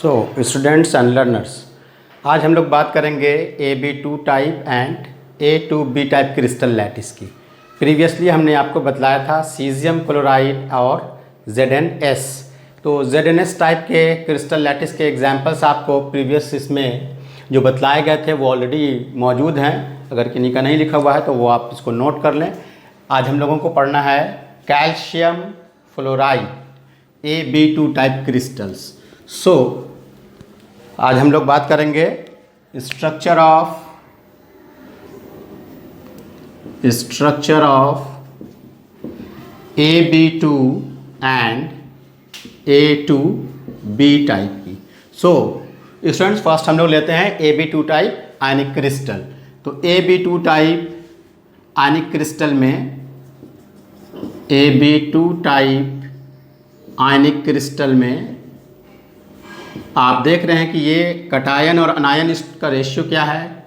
So students and learners, आज हम लोग बात करेंगे AB2 type and A2B type crystal lattice की। प्रीवियसली हमने आपको बतलाया था सीजियम क्लोराइड और ZnS। तो ZnS टाइप के क्रिस्टल लैटिस के एग्जांपल्स आपको प्रीवियस इसमें जो बतलाए गए थे वो ऑलरेडी मौजूद हैं। अगर किन्हीं का नहीं लिखा हुआ है तो वो आप इसको नोट कर लें। आज हम लोगों को पढ़ना है calcium fluoride AB2 type crystals. So आज हम लोग बात करेंगे structure of AB2 and A2B type की। सो स्टूडेंट्स, फर्स्ट हम लोग लेते हैं AB2 टाइप आयनिक क्रिस्टल। तो AB2 टाइप आयनिक क्रिस्टल में AB2 टाइप आयनिक क्रिस्टल में आप देख रहे हैं कि ये कटायन और अनायन इसका रेशियो क्या है।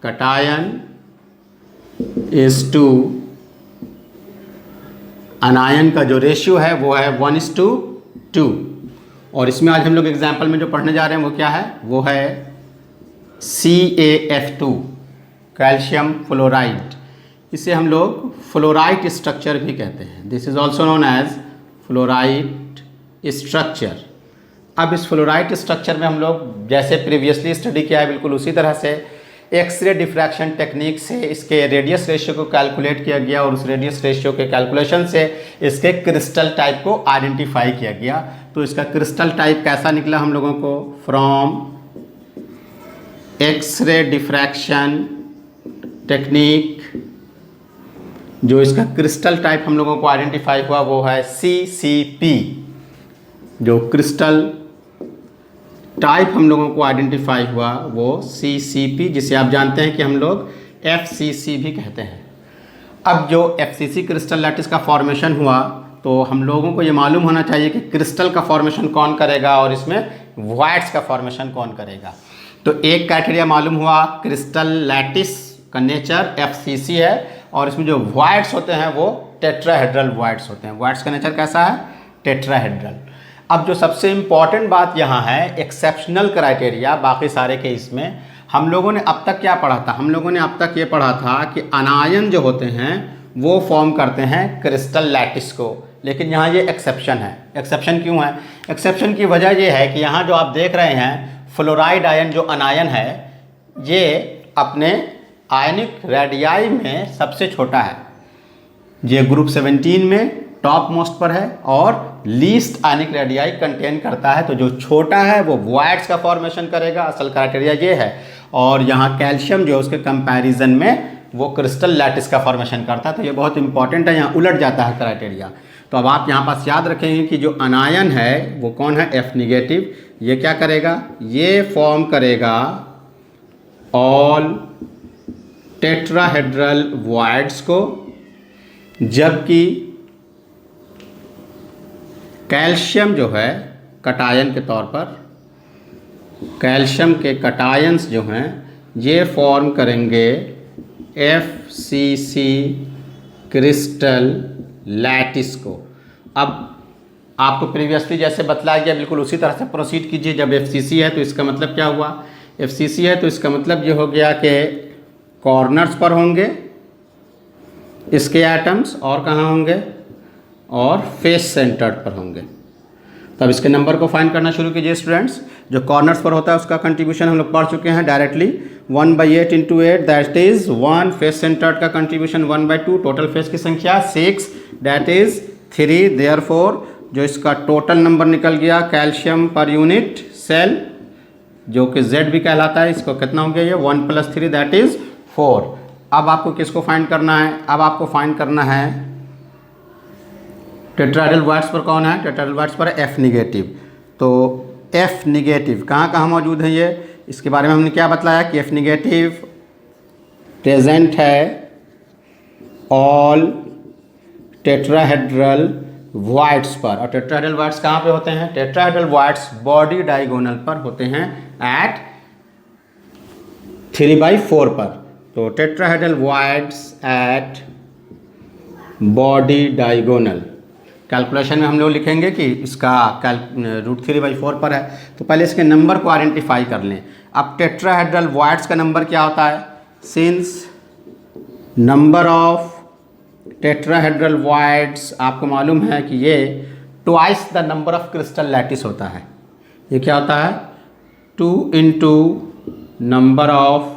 कटायन इज टू अनायन का जो रेशियो है वो है 1:2। और इसमें आज हम लोग एग्जाम्पल में जो पढ़ने जा रहे हैं वो क्या है, वो है CaF2 कैल्शियम फ्लोराइड। इसे हम लोग फ्लोराइड स्ट्रक्चर भी कहते हैं। This is also known as fluoride structure. अब इस फ्लोराइड स्ट्रक्चर में हम लोग जैसे प्रीवियसली स्टडी किया है बिल्कुल उसी तरह से एक्सरे डिफ्रैक्शन टेक्निक से इसके रेडियस रेशियो को कैलकुलेट किया गया और उस रेडियस रेशियो के कैलकुलेशन से इसके क्रिस्टल टाइप को आइडेंटिफाई किया गया। तो इसका क्रिस्टल टाइप कैसा निकला हम लोगों को, फ्रॉम एक्सरे डिफ्रैक्शन टेक्निक जो इसका क्रिस्टल टाइप हम लोगों को आइडेंटिफाई हुआ वो है CCP। जो क्रिस्टल टाइप हम लोगों को आइडेंटिफाई हुआ वो CCP, जिसे आप जानते हैं कि हम लोग FCC भी कहते हैं। अब जो FCC क्रिस्टल लैटिस का फॉर्मेशन हुआ तो हम लोगों को ये मालूम होना चाहिए कि क्रिस्टल का फॉर्मेशन कौन करेगा और इसमें वॉइड्स का फॉर्मेशन कौन करेगा। तो एक क्राइटेरिया मालूम हुआ, क्रिस्टल लैटिस का नेचर FCC है और इसमें जो वॉइड्स होते हैं वो टेट्राहेड्रल वॉइड्स होते हैं। वॉइड्स का नेचर कैसा है, टेट्राहेड्रल। अब जो सबसे इम्पॉर्टेंट बात यहाँ है एक्सेप्शनल क्राइटेरिया, बाकी सारे केस में हम लोगों ने अब तक क्या पढ़ा था, हम लोगों ने अब तक ये पढ़ा था कि अनायन जो होते हैं वो फॉर्म करते हैं क्रिस्टल लैटिस को। लेकिन यहाँ ये एक्सेप्शन है। एक्सेप्शन क्यों है? एक्सेप्शन की वजह ये है कि यहाँ जो आप देख रहे हैं फ्लोराइड आयन जो अनायन है ये अपने आयनिक रेडियाई में सबसे छोटा है। ये ग्रुप 17 में टॉप मोस्ट पर है और लीस्ट आयनिक रेडियाई कंटेन करता है। तो जो छोटा है वो वॉइड्स का फॉर्मेशन करेगा, असल क्राइटेरिया ये है। और यहाँ कैल्शियम जो है उसके कंपैरिजन में वो क्रिस्टल लैटिस का फॉर्मेशन करता है। तो ये बहुत इंपॉर्टेंट है, यहाँ उलट जाता है क्राइटेरिया। तो अब आप यहाँ पास याद रखेंगे कि जो अनायन है वो कौन है, F निगेटिव। ये क्या करेगा, ये फॉर्म करेगा ऑल टेट्राहेड्रल वॉइड्स को, जबकि कैल्शियम जो है कटायन के तौर पर, कैल्शियम के कटायंस जो हैं ये फॉर्म करेंगे FCC क्रिस्टल लैटिस को। अब आपको प्रीवियसली जैसे बतलाया गया बिल्कुल उसी तरह से प्रोसीड कीजिए। जब FCC है तो इसका मतलब क्या हुआ, FCC है तो इसका मतलब ये हो गया कि कॉर्नर्स पर होंगे इसके एटम्स और कहाँ होंगे, और फेस सेंटर्ड पर होंगे। तब इसके नंबर को फाइंड करना शुरू कीजिए स्टूडेंट्स। जो कॉर्नर्स पर होता है उसका कंट्रीब्यूशन हम लोग पढ़ चुके हैं directly, 1/8 × 8 that is 1। Face centred का कंट्रीब्यूशन 1/2। टोटल फेस की संख्या 6 दैट इज 3। देयरफॉर जो इसका टोटल नंबर निकल गया कैल्शियम पर यूनिट सेल जो कि Z भी कहलाता है, इसको कितना हो गया ये 1 + 3 दैट इज 4। अब आपको किसको फाइंड करना है, अब आपको फाइंड करना है टेट्राहेड्रल वॉइड्स पर कौन है, टेट्राहेड्रल वॉइड्स पर F निगेटिव। तो F निगेटिव कहाँ कहाँ मौजूद है, ये इसके बारे में हमने क्या बतलाया कि F निगेटिव प्रेजेंट है ऑल टेट्राहेड्रल वॉइड्स पर। और टेट्राहेड्रल वॉइड्स कहाँ पे होते हैं, टेट्राहेड्रल वॉइड्स बॉडी डायगोनल पर होते हैं एट 3/4 पर। तो tetrahedral voids at body diagonal calculation में हम लोग लिखेंगे कि इसका √3/4 पर है, तो पहले इसके नंबर को आइडेंटिफाई कर लें। अब टेट्राहेड्रल वॉइड्स का नंबर क्या होता है? Since number of tetrahedral voids आपको मालूम है कि ये twice the number of crystal lattice होता है। ये क्या होता है? 2 into number of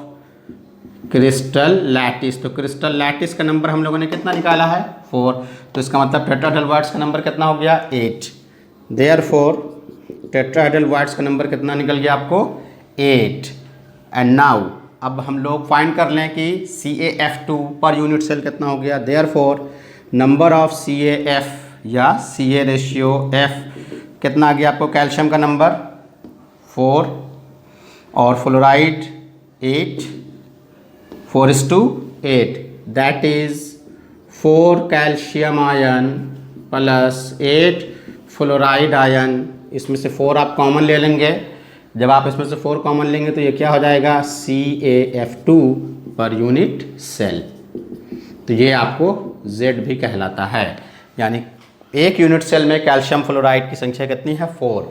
crystal lattice. तो क्रिस्टल लैटिस का नंबर हम लोगों ने कितना निकाला है? 4। तो इसका मतलब टेट्राहेड्रल वॉइड्स का नंबर कितना हो गया? 8। देयरफॉर टेट्राहेड्रल वॉइड्स का नंबर कितना निकल गया आपको? 8। एंड नाउ अब हम लोग फाइंड कर लें कि CaF2 पर यूनिट सेल कितना हो गया। देयरफॉर नंबर ऑफ CaF या Ca रेशियो F कितना आ गया आपको? कैल्शियम का नंबर 4 और fluoride 8, 4:8, that is 4 calcium ion plus 8 fluoride ion. इसमें से 4 आप कॉमन ले लेंगे। जब आप इसमें से 4 कॉमन लेंगे तो ये क्या हो जाएगा? CaF2 per unit cell. तो ये आपको Z भी कहलाता है, यानी एक यूनिट सेल में कैल्शियम फ्लोराइड की संख्या कितनी है? 4।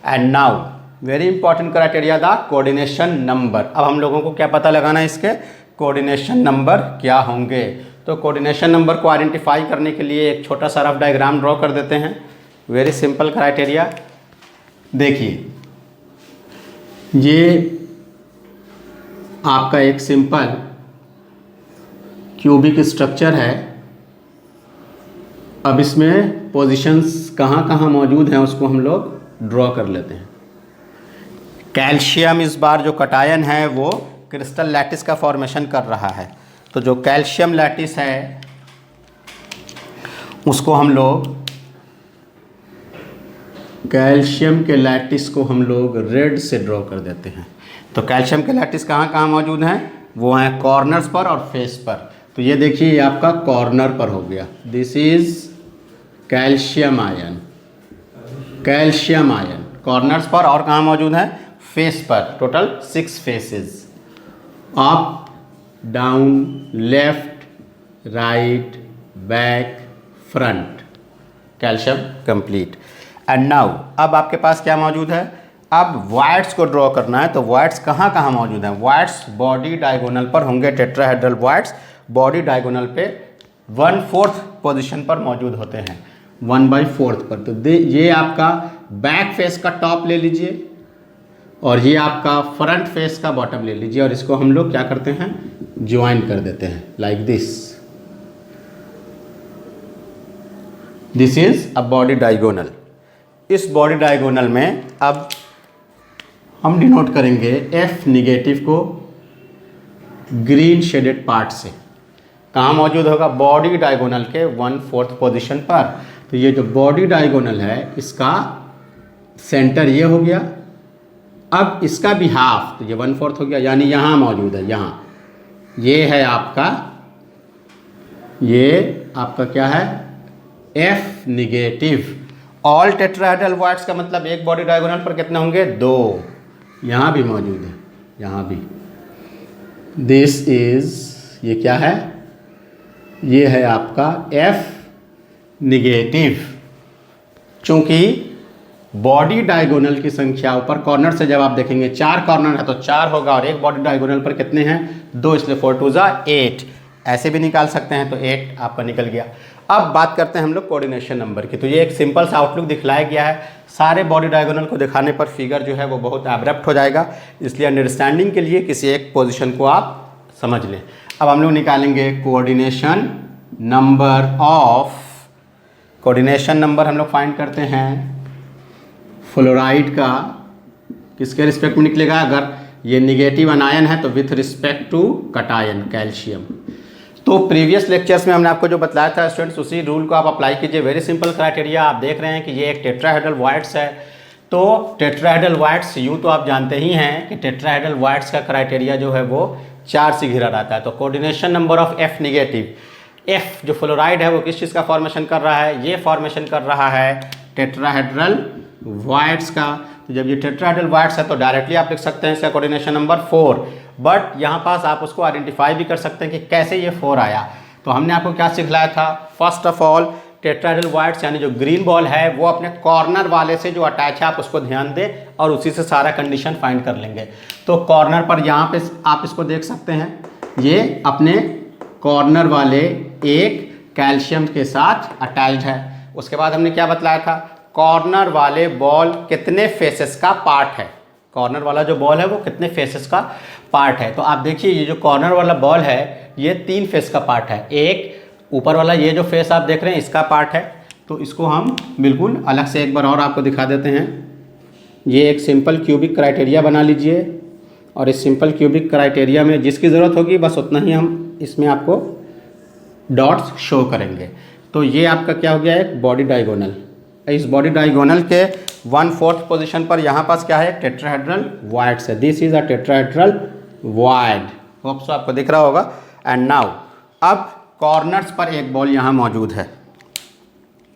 And now very important criteria the coordination number. अब हम लोगों को क्या पता लगाना है? इसके कोऑर्डिनेशन नंबर क्या होंगे। तो कोऑर्डिनेशन नंबर को आइडेंटिफाई करने के लिए एक छोटा सा रफ डायग्राम ड्रॉ कर देते हैं। Very simple criteria. देखिए, ये आपका एक सिंपल क्यूबिक स्ट्रक्चर है। अब इसमें पोजीशंस कहाँ कहाँ मौजूद हैं उसको हम लोग ड्रॉ कर लेते हैं। कैल्शियम इस बार जो कटायन है वो क्रिस्टल लैटिस का फॉर्मेशन कर रहा है। तो जो कैल्शियम लैटिस है उसको हम लोग कैल्शियम के लैटिस को हम लोग रेड से ड्रॉ कर देते हैं। तो कैल्शियम के लैटिस कहाँ कहाँ मौजूद हैं? वो हैं कॉर्नर्स पर और फेस पर। तो ये देखिए, ये आपका कॉर्नर पर हो गया। This is calcium ion, calcium ion corners पर। और कहाँ मौजूद है? फेस पर। Total 6 faces, up, down, left, right, back, front, calcium complete. And now अब आपके पास क्या मौजूद है? अब वॉइड्स को ड्रॉ करना है। तो वॉइड्स कहाँ कहाँ मौजूद हैं? वॉइड्स बॉडी डायगोनल पर होंगे। टेट्राहेड्रल वॉइड्स बॉडी डायगोनल पे 1/4 पोजीशन पर मौजूद होते हैं, 1/4 पर। तो ये आपका बैक फेस का टॉप ले लीजिए और ये आपका फ्रंट फेस का बॉटम ले लीजिए, और इसको हम लोग क्या करते हैं? ज्वाइन कर देते हैं like this. This is a body diagonal. इस बॉडी डायगोनल में अब हम डिनोट करेंगे F निगेटिव को ग्रीन शेडेड पार्ट से। कहाँ मौजूद होगा? बॉडी डायगोनल के 1/4 पोजीशन पर। तो ये जो बॉडी डायगोनल है इसका सेंटर ये हो गया। अब इसका भी हाफ, तो ये 1/4 हो गया, यानी यहाँ मौजूद है। यहाँ ये है आपका, ये आपका क्या है? F negative. All tetrahedral voids का मतलब एक बॉडी डायगोनल पर कितने होंगे? 2। यहाँ भी मौजूद है, यहाँ भी। दिस इज, ये क्या है? ये है आपका F निगेटिव। चूंकि बॉडी डायगोनल की संख्या ऊपर कॉर्नर से जब आप देखेंगे 4 कॉर्नर है तो 4 होगा, और एक बॉडी डायगोनल पर कितने हैं? 2, इसलिए 4 2 8। ऐसे भी निकाल सकते हैं, तो 8 आपका निकल गया। अब बात करते हैं हम लोग कोऑर्डिनेशन नंबर की। तो ये एक सिंपल सा आउटलुक दिखलाया गया है। सारे बॉडी डायगोनल को दिखाने पर फिगर जो है वो बहुत एब्रप्ट हो जाएगा, इसलिए अंडरस्टैंडिंग के लिए किसी एक पोजीशन को आप समझ लें। अब हम लोग निकालेंगे coordination number of. Coordination number हम लोग फाइंड करते हैं फ्लोराइड का। किसके रिस्पेक्ट में निकलेगा? अगर ये निगेटिव अनायन है तो with respect to cation calcium. तो प्रीवियस लेक्चर्स में हमने आपको जो बताया था स्टूडेंट्स, उसी रूल को आप अप्लाई कीजिए। Very simple criteria. आप देख रहे हैं कि ये एक टेट्राहेड्रल वॉइड्स है। तो टेट्राहेड्रल वॉइड्स यूँ तो आप जानते ही हैं कि टेट्राहेड्रल वॉइड्स का क्राइटेरिया जो है वो 4 से घिरा रहता है। तो coordination number of F negative, F जो फ्लोराइड है वो किस चीज़ का फॉर्मेशन कर रहा है? ये फॉर्मेशन कर रहा है टेट्राहेड्रल वॉइड्स का। तो जब ये टेट्राहेड्रल वॉइड्स है तो डायरेक्टली आप लिख सकते हैं इसका कोऑर्डिनेशन नंबर 4। बट यहाँ पास आप उसको आइडेंटिफाई भी कर सकते हैं कि कैसे ये 4 आया। तो हमने आपको क्या सिखलाया था? First of all tetrahedral wides यानी जो ग्रीन बॉल है वो अपने कॉर्नर वाले से जो अटैच है आप उसको ध्यान दें और उसी से सारा कंडीशन फाइंड कर लेंगे। तो कॉर्नर पर यहाँ पे आप इसको देख सकते हैं, ये अपने कॉर्नर वाले एक कैल्शियम के साथ अटैच्ड है। उसके बाद हमने क्या बतलाया था, कॉर्नर वाले बॉल कितने फेसेस का पार्ट है, कॉर्नर वाला जो बॉल है वो कितने फेसेस का पार्ट है। तो आप देखिए ये जो कॉर्नर वाला बॉल है ये 3 फेस का पार्ट है। एक ऊपर वाला ये जो फेस आप देख रहे हैं इसका पार्ट है, तो इसको हम बिल्कुल अलग से एक बार और आपको दिखा देते हैं। ये एक सिंपल क्यूबिक क्राइटेरिया बना लीजिए और इस सिंपल क्यूबिक क्राइटेरिया में जिसकी ज़रूरत होगी बस उतना ही हम इसमें आपको डॉट्स शो करेंगे। तो ये आपका क्या हो गया है, एक बॉडी डायगोनल। इस बॉडी डायगोनल के 1/4 पोजीशन पर यहाँ पास क्या है, टेट्राहेड्रल वाइड्स है। This is a tetrahedral void, hope so आपको दिख रहा होगा। एंड नाउ अब कॉर्नर्स पर एक बॉल यहाँ मौजूद है,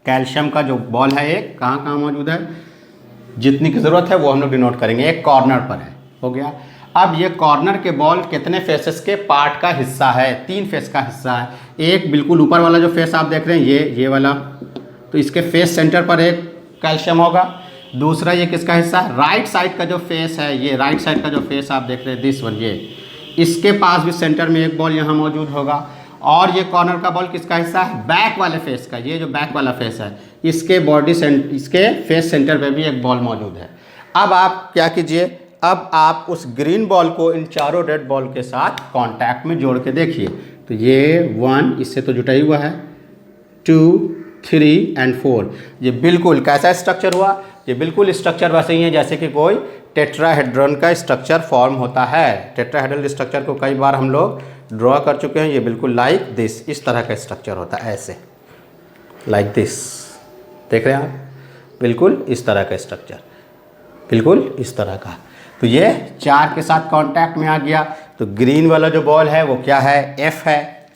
कैल्शियम का जो बॉल है एक कहाँ कहाँ मौजूद है, जितनी की ज़रूरत है वो हम लोग डिनोट करेंगे, एक कॉर्नर पर है, हो गया। अब ये कॉर्नर के बॉल कितने फेसेस के पार्ट का हिस्सा है, 3 फेस का हिस्सा है। एक बिल्कुल ऊपर वाला जो फेस आप देख रहे हैं ये वाला, तो इसके फेस सेंटर पर एक कैल्शियम होगा। दूसरा ये किसका हिस्सा है, राइट साइड का जो फेस है, ये राइट साइड का जो फेस आप देख रहे हैं दिस वन, ये इसके पास भी सेंटर में एक बॉल यहाँ मौजूद होगा। और ये कॉर्नर का बॉल किसका हिस्सा है, बैक वाले फेस का, ये जो बैक वाला फेस है इसके इसके फेस सेंटर पे भी एक बॉल मौजूद है। अब आप क्या कीजिए, अब आप उस ग्रीन बॉल को इन चारों रेड बॉल के साथ कांटेक्ट में जोड़ के देखिए। तो ये 1 इससे तो जुटा ही हुआ है, 2, 3 and 4, ये बिल्कुल कैसा स्ट्रक्चर हुआ, ये बिल्कुल स्ट्रक्चर वैसे ही है जैसे कि कोई टेट्राहेड्रॉन का स्ट्रक्चर फॉर्म होता है। टेट्राहेड्रल स्ट्रक्चर को कई बार हम लोग ड्रॉ कर चुके हैं। ये बिल्कुल लाइक दिस, इस तरह का स्ट्रक्चर होता है, ऐसे लाइक दिस, देख रहे हैं आप, बिल्कुल इस तरह का स्ट्रक्चर, बिल्कुल इस तरह का। तो ये 4 के साथ कांटेक्ट में आ गया। तो ग्रीन वाला जो बॉल है वो क्या है, F है,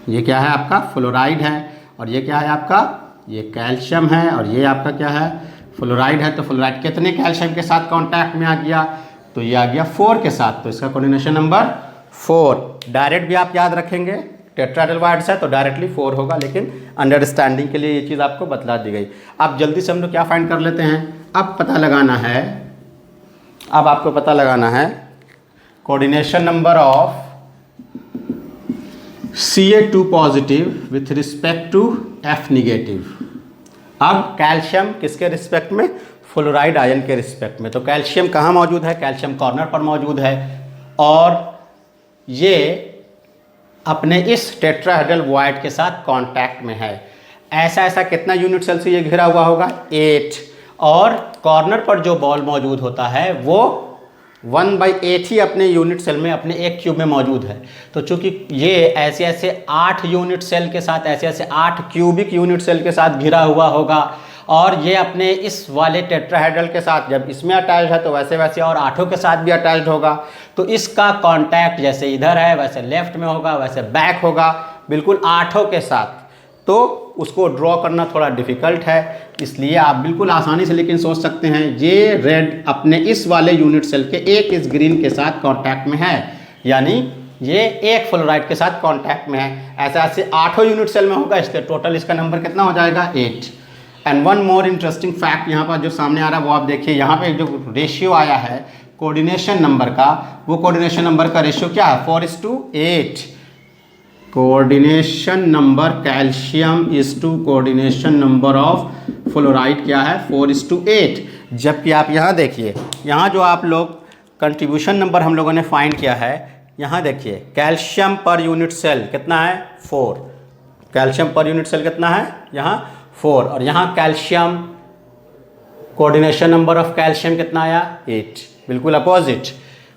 ये क्या है आपका फ्लोराइड है, और ये क्या है आपका, ये कैल्शियम है, और ये आपका क्या है, फ्लोराइड है। तो फ्लोराइड कितने कैल्शियम के साथ कांटेक्ट में आ गया, तो ये आ गया 4 के साथ, तो इसका कोऑर्डिनेशन नंबर 4। डायरेक्ट भी आप याद रखेंगे, टेट्राहेड्रल वाइड्स है तो डायरेक्टली 4 होगा, लेकिन अंडरस्टैंडिंग के लिए ये चीज़ आपको बतला दी गई। अब जल्दी से हम लोग क्या फाइंड कर लेते हैं, अब पता लगाना है, अब आपको पता लगाना है coordination number of Ca2 positive with respect to F negative. अब कैल्शियम किसके रिस्पेक्ट में, फ्लोराइड आयन के रिस्पेक्ट में। तो कैल्शियम कहाँ मौजूद है, कैल्शियम कॉर्नर पर मौजूद है, और ये अपने इस टेट्राहेड्रल वाइड के साथ कांटेक्ट में है। ऐसा कितना यूनिट सेल से ये घिरा हुआ होगा, 8, और कॉर्नर पर जो बॉल मौजूद होता है वो 1/8 ही अपने यूनिट सेल में, अपने एक क्यूब में मौजूद है। तो चूंकि ये ऐसे 8 यूनिट सेल के साथ, ऐसे 8 क्यूबिक यूनिट सेल के साथ घिरा हुआ होगा, और ये अपने इस वाले टेट्राहेड्रल के साथ जब इसमें अटैच है तो वैसे और 8 के साथ भी अटैच होगा। तो इसका कांटेक्ट जैसे इधर है वैसे लेफ्ट में होगा, वैसे बैक होगा, बिल्कुल 8 के साथ। तो उसको ड्रॉ करना थोड़ा डिफ़िकल्ट है, इसलिए आप बिल्कुल आसानी से लेकिन सोच सकते हैं ये रेड अपने इस वाले यूनिट सेल के एक इस ग्रीन के साथ कांटेक्ट में है, यानी ये एक फ्लोराइड के साथ कांटेक्ट में है। ऐसे 8 यूनिट सेल में होगा, इसलिए टोटल इसका नंबर कितना हो जाएगा, 8। And one more interesting fact यहाँ पर जो सामने आ रहा है वो आप देखिए, यहाँ पे जो रेशियो आया है कोऑर्डिनेशन नंबर का, वो कोऑर्डिनेशन नंबर का रेशियो क्या है, 4:8। Coordination number calcium is to coordination number of fluoride क्या है, 4:8। जबकि आप यहाँ देखिए, यहाँ जो आप लोग कंट्रीब्यूशन नंबर हम लोगों ने फाइंड किया है, यहाँ देखिए कैल्शियम पर यूनिट सेल कितना है, 4। कैल्शियम पर यूनिट सेल कितना है यहाँ, 4, और यहाँ calcium coordination number of calcium कितना आया, 8, बिल्कुल अपोजिट।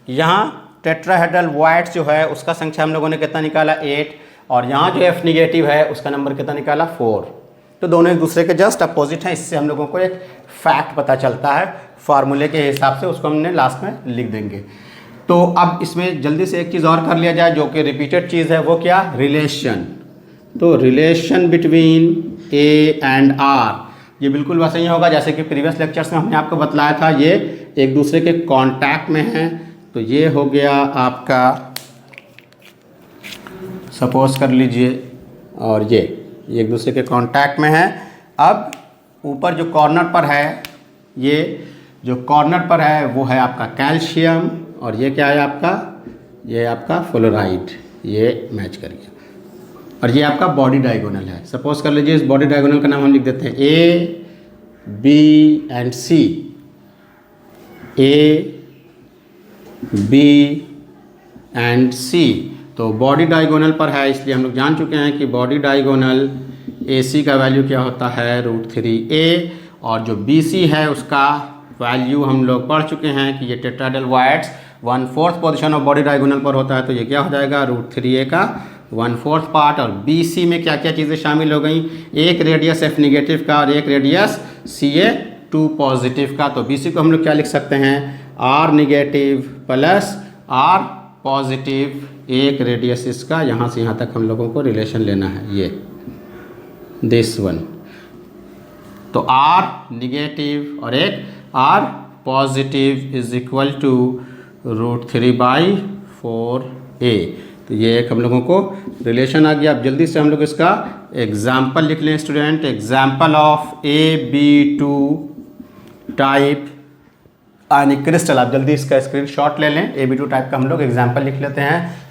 यहाँ टेट्राहेड्रल वाइड्स जो है उसका संख्या हम लोगों ने कितना निकाला, 8, और यहाँ जो F निगेटिव है उसका नंबर कितना निकाला, 4। तो दोनों एक दूसरे के जस्ट अपोजिट हैं। इससे हम लोगों को एक फैक्ट पता चलता है, फार्मूले के हिसाब से उसको हमने लास्ट में लिख देंगे। तो अब इसमें जल्दी से एक चीज़ और कर लिया जाए जो कि रिपीटेड चीज़ है, वो क्या, रिलेशन। तो relation between A and R, ये बिल्कुल वैसे ही होगा जैसे कि प्रीवियस लेक्चर्स में हमने आपको बतलाया था, ये एक दूसरे के कांटेक्ट में हैं। तो ये हो गया आपका, सपोज कर लीजिए, और ये एक दूसरे के कांटेक्ट में है। अब ऊपर जो कॉर्नर पर है, ये जो कॉर्नर पर है वो है आपका कैल्शियम, और ये क्या है आपका, ये आपका फ्लोराइड, ये मैच कर गया। और ये आपका बॉडी डायगोनल है। सपोज कर लीजिए इस बॉडी डायगोनल का नाम हम लिख देते हैं A B and C, A B and C. तो बॉडी डायगोनल पर है, इसलिए हम लोग जान चुके हैं कि बॉडी डायगोनल ए सी का वैल्यू क्या होता है √3a, और जो बी सी है उसका वैल्यू हम लोग पढ़ चुके हैं कि ये tetrahedral wides 1/4 position of body diagonal पर होता है, तो ये क्या हो जाएगा √3a का 1/4 पार्ट। और बी सी में क्या क्या चीज़ें शामिल हो गई, एक रेडियस F निगेटिव का और एक रेडियस CA2 पॉजिटिव का। तो बी सी को हम लोग क्या लिख सकते हैं, R negative plus R positive, एक रेडियस इसका, यहाँ से यहाँ तक हम लोगों को रिलेशन लेना है, ये दिस वन। तो R निगेटिव और एक R positive is equal to √3/4a। तो ये एक हम लोगों को रिलेशन आ गया। अब जल्दी से हम लोग इसका एग्जाम्पल लिख लें student. Example of AB2 type ionic crystal. आप जल्दी इसका स्क्रीनशॉट ले लें। AB2 टाइप का हम लोग एग्जाम्पल लिख लेते हैं।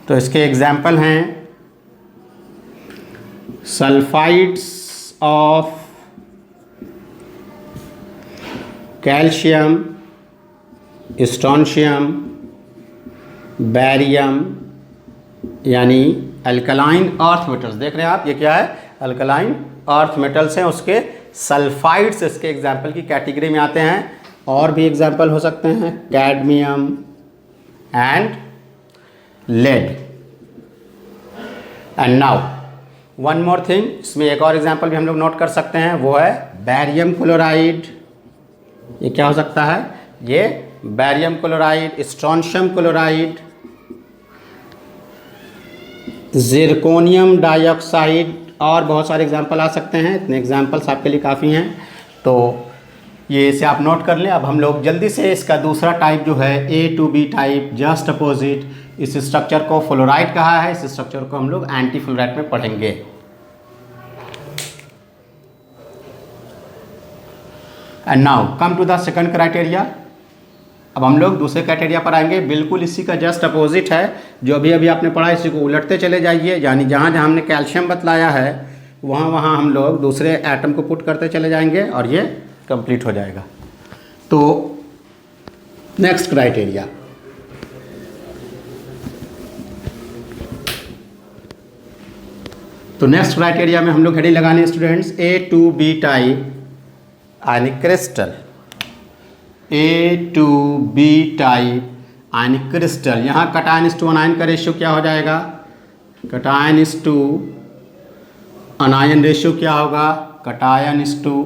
तो इसके एग्जाम्पल हैं sulphides of calcium, strontium, barium, यानी अल्कलाइन अर्थ मेटल्स। देख रहे हैं आप, ये क्या है, अल्कलाइन अर्थ मेटल्स हैं, उसके सल्फाइड्स इसके एग्जाम्पल की कैटेगरी में आते हैं। और भी एग्जाम्पल हो सकते हैं cadmium and lead. And now one more thing, इसमें एक और एग्जाम्पल भी हम लोग नोट कर सकते हैं, वो है बैरियम क्लोराइड। ये क्या हो सकता है, ये barium chloride, strontium chloride, zirconium dioxide, और बहुत सारे एग्जाम्पल आ सकते हैं। इतने एग्जाम्पल्स आपके लिए काफ़ी हैं, तो ये इसे आप नोट कर लें। अब हम लोग जल्दी से इसका दूसरा टाइप जो है A2B टाइप, जस्ट अपोजिट, इस स्ट्रक्चर को फ्लोराइड कहा है। इस स्ट्रक्चर को हम लोग एंटी फ्लोराइड में पढ़ेंगे। And now come to the second criteria. अब हम लोग दूसरे क्राइटेरिया पर आएंगे, बिल्कुल इसी का जस्ट अपोजिट है। जो अभी अभी आपने पढ़ा इसी को उलटते चले जाइए, यानी जहाँ जहाँ हमने कैल्शियम बतलाया है वहाँ वहाँ हम लोग दूसरे एटम को पुट करते चले जाएंगे और ये कंप्लीट हो जाएगा। तो नेक्स्ट क्राइटेरिया, तो नेक्स्ट क्राइटेरिया में हम लोग हेडिंग लगाने स्टूडेंट्स A2B टाइप आयनिक क्रिस्टल। A2B टाइप आयनिक क्रिस्टल, यहाँ कटायन अनायन का रेशियो क्या हो जाएगा, कटायन अनायन रेशियो क्या होगा, cation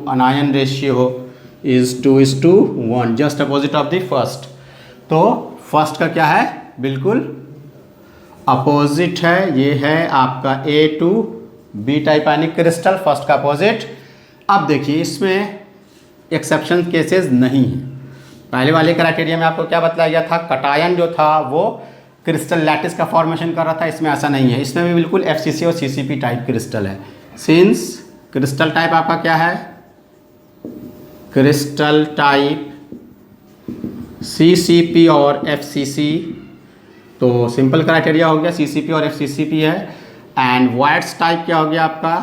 अनायन ratio is 2:1, just opposite of the first. तो फर्स्ट का क्या है, बिल्कुल अपोजिट है, ये है आपका A2B टाइप आयनिक क्रिस्टल, फर्स्ट का अपोजिट। अब देखिए इसमें एक्सेप्शन केसेस नहीं है। पहले वाले क्राइटेरिया में आपको क्या बतलाया गया था, कटायन जो था वो क्रिस्टल लैटिस का फॉर्मेशन कर रहा था, इसमें ऐसा नहीं है। इसमें भी बिल्कुल FCC और CCP टाइप क्रिस्टल है। सिंस क्रिस्टल टाइप आपका क्या है, क्रिस्टल टाइप CCP और FCC, तो सिंपल क्राइटेरिया हो गया CCP और FCCP है। एंड वाइड्स टाइप क्या हो गया आपका,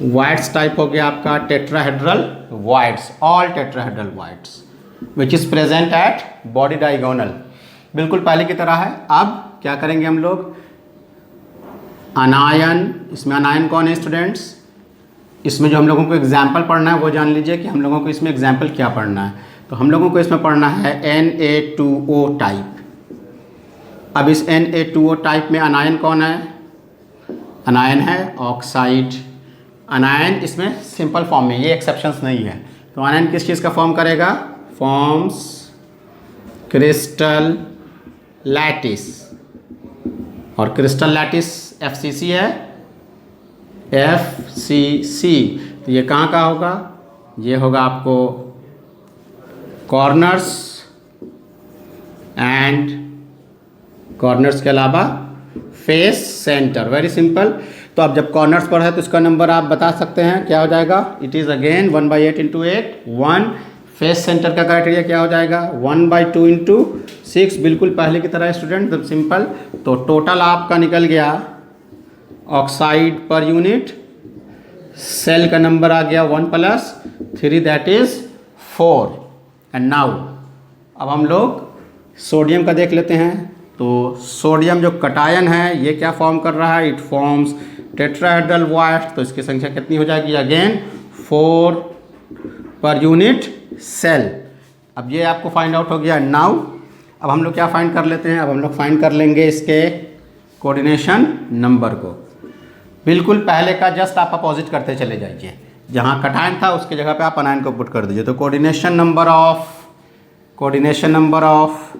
वाइड्स टाइप हो गया आपका tetrahedral wides, all tetrahedral wides which is present at body diagonal, बिल्कुल पहले की तरह है। अब क्या करेंगे हम लोग, अनायन, इसमें अनायन कौन है स्टूडेंट्स, इसमें जो हम लोगों को एग्जाम्पल पढ़ना है वो जान लीजिए कि हम लोगों को इसमें एग्जाम्पल क्या पढ़ना है। तो हम लोगों को इसमें पढ़ना है Na2O टाइप। अब इस Na2O टाइप में अनायन कौन है, अनायन है ऑक्साइड। अनायन इसमें सिंपल फॉर्म में, ये एक्सेप्शंस नहीं है। तो अनायन किस चीज़ का फॉर्म करेगा, फॉर्म्स क्रिस्टल लैटिस, और क्रिस्टल लैटिस FCC है, FCC। तो ये कहाँ का होगा, ये होगा आपको कॉर्नर्स एंड कॉर्नर्स के अलावा फेस सेंटर, वेरी सिंपल। तो अब जब कॉर्नर्स पर है तो इसका नंबर आप बता सकते हैं क्या हो जाएगा, it is again 1/8 into 8 1। Face centre का क्राइटेरिया क्या हो जाएगा 1/2 इंटू 6, बिल्कुल पहले की तरह स्टूडेंट, एकदम सिंपल। तो टोटल आपका निकल गया ऑक्साइड पर यूनिट, सेल का नंबर आ गया 1 + 3 दैट इज 4। एंड नाउ अब हम लोग सोडियम का देख लेते हैं। तो सोडियम जो कटायन है ये क्या फॉर्म कर रहा है, इट फॉर्म्स टेट्राहेड्रल वॉइड। तो इसकी संख्या कितनी हो जाएगी, अगेन 4 पर यूनिट सेल। अब ये आपको फाइंड आउट हो गया। नाउ अब हम लोग क्या फाइंड कर लेते हैं, अब हम लोग फाइंड कर लेंगे इसके कोऑर्डिनेशन नंबर को। बिल्कुल पहले का जस्ट आप अपोजिट करते चले जाइए, जहाँ कटायन था उसकी जगह पे आप अनायन को पुट कर दीजिए। तो coordination number of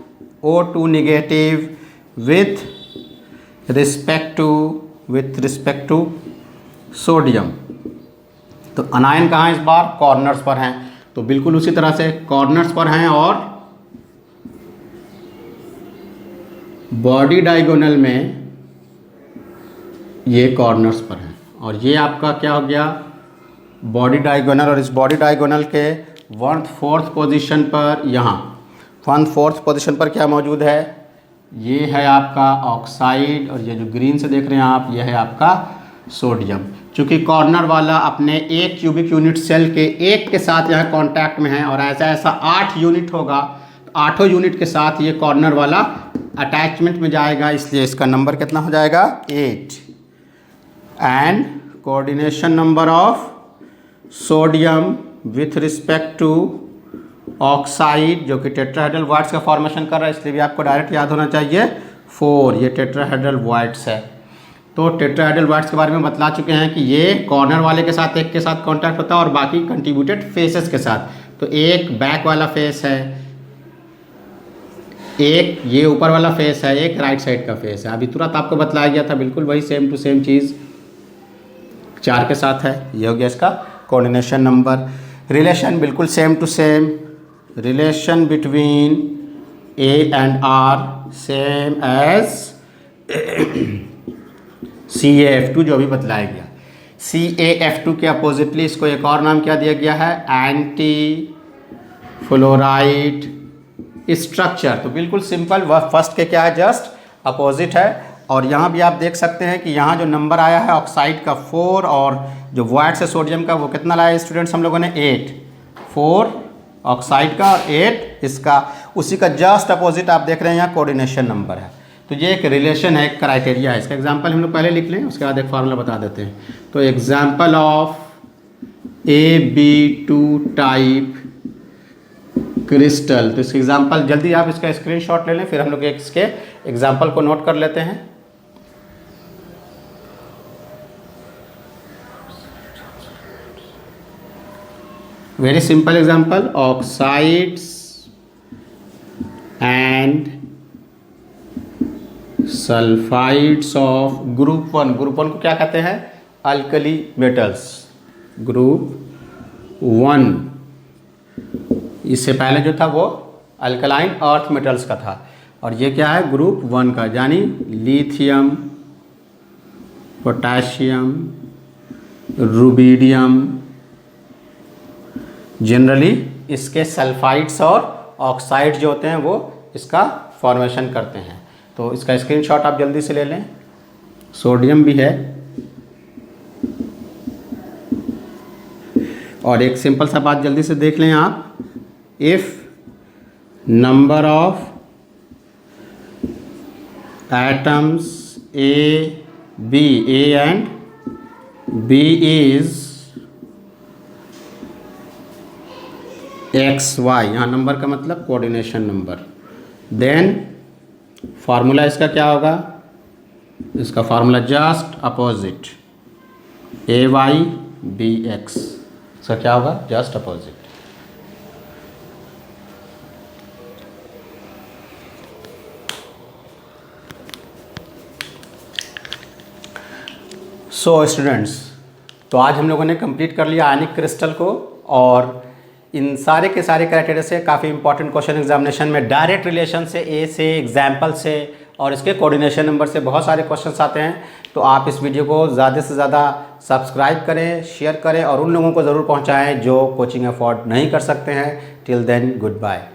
O2 negative with respect to sodium. तो अनायन कहाँ इस बार कॉर्नर्स पर हैं, तो बिल्कुल उसी तरह से कॉर्नर्स पर हैं और बॉडी डायगोनल में ये कॉर्नर्स पर हैं। और ये आपका क्या हो गया बॉडी डायगोनल, और इस बॉडी डायगोनल के 1/4 पोजीशन पर, यहाँ 1/4 पोजीशन पर क्या मौजूद है, ये है आपका ऑक्साइड, और ये जो ग्रीन से देख रहे हैं आप ये है आपका सोडियम। चूँकि कॉर्नर वाला अपने 1 क्यूबिक यूनिट सेल के एक के साथ यहाँ कांटेक्ट में है, और ऐसा 8 यूनिट होगा, तो 8 यूनिट के साथ ये कॉर्नर वाला अटैचमेंट में जाएगा, इसलिए इसका नंबर कितना हो जाएगा 8। And coordination number of sodium with respect to oxide, जो कि टेट्राहेड्रल वॉइड्स का फॉर्मेशन कर रहा है, इसलिए भी आपको डायरेक्ट याद होना चाहिए 4। ये टेट्राहेड्रल वॉइड्स है। तो टेट्राहेड्रल वॉइड्स के बारे में बतला चुके हैं कि ये कॉर्नर वाले के साथ एक के साथ कांटेक्ट होता है और बाकी कंट्रीब्यूटेड फेसेस के साथ। तो एक बैक वाला फेस है, एक ये ऊपर वाला फेस है, एक राइट साइड का फेस है। अभी तुरंत आपको बतलाया गया था, बिल्कुल वही सेम टू सेम चीज़ 4 के साथ है। ये हो गया इसका कोऑर्डिनेशन नंबर। रिलेशन बिल्कुल same to same, relation between A and R same as CaF2 जो भी बतलाया गया। CaF2 के अपोजिटली इसको एक और नाम क्या दिया गया है, एंटी फ्लोराइड स्ट्रक्चर। तो बिल्कुल सिंपल, वह फर्स्ट के क्या है जस्ट अपोजिट है। और यहाँ भी आप देख सकते हैं कि यहाँ जो नंबर आया है ऑक्साइड का 4, और जो वॉइड्स है सोडियम का वो कितना लाया स्टूडेंट्स हम लोगों ने 8। 4 ऑक्साइड का और 8 इसका, उसी का जस्ट अपोजिट आप देख रहे हैं यहाँ कोऑर्डिनेशन नंबर है। तो ये एक रिलेशन है, एक क्राइटेरिया है। इसका एग्जांपल हम लोग पहले लिख लें, उसके बाद एक फार्मूला बता देते हैं। तो example of AB2 type crystal. तो इसके एग्जांपल जल्दी आप इसका स्क्रीनशॉट ले लें, फिर हम लोग इसके एग्जांपल को नोट कर लेते हैं। Very simple example, oxides and sulphides of group 1। Group 1 को क्या कहते हैं, अल्कली मेटल्स। ग्रुप 1 इससे पहले जो था वो अल्कलाइन अर्थ मेटल्स का था, और ये क्या है ग्रुप 1 का, यानी लिथियम, पोटेशियम, रुबिडियम। जनरली इसके सल्फाइड्स और ऑक्साइड जो होते हैं वो इसका फॉर्मेशन करते हैं। तो इसका स्क्रीनशॉट आप जल्दी से ले लें। सोडियम भी है, और एक सिंपल सा बात जल्दी से देख लें आप, if number of atoms A and B is XY, यहाँ नंबर का मतलब कोऑर्डिनेशन नंबर, देन फार्मूला इसका क्या होगा, इसका फार्मूला जस्ट अपोजिट AYBX, इसका क्या होगा जस्ट अपोजिट। सो स्टूडेंट्स, तो आज हम लोगों ने कंप्लीट कर लिया आयनिक क्रिस्टल को, और इन सारे के सारे क्राइटेरिया से काफ़ी इंपॉर्टेंट क्वेश्चन एग्जामिनेशन में डायरेक्ट रिलेशन से, ए से, एग्जाम्पल से और इसके कोऑर्डिनेशन नंबर से बहुत सारे क्वेश्चंस आते हैं। तो आप इस वीडियो को ज़्यादा से ज़्यादा सब्सक्राइब करें, शेयर करें और उन लोगों को ज़रूर पहुंचाएं जो कोचिंग अफोर्ड नहीं कर सकते हैं। Till then good bye.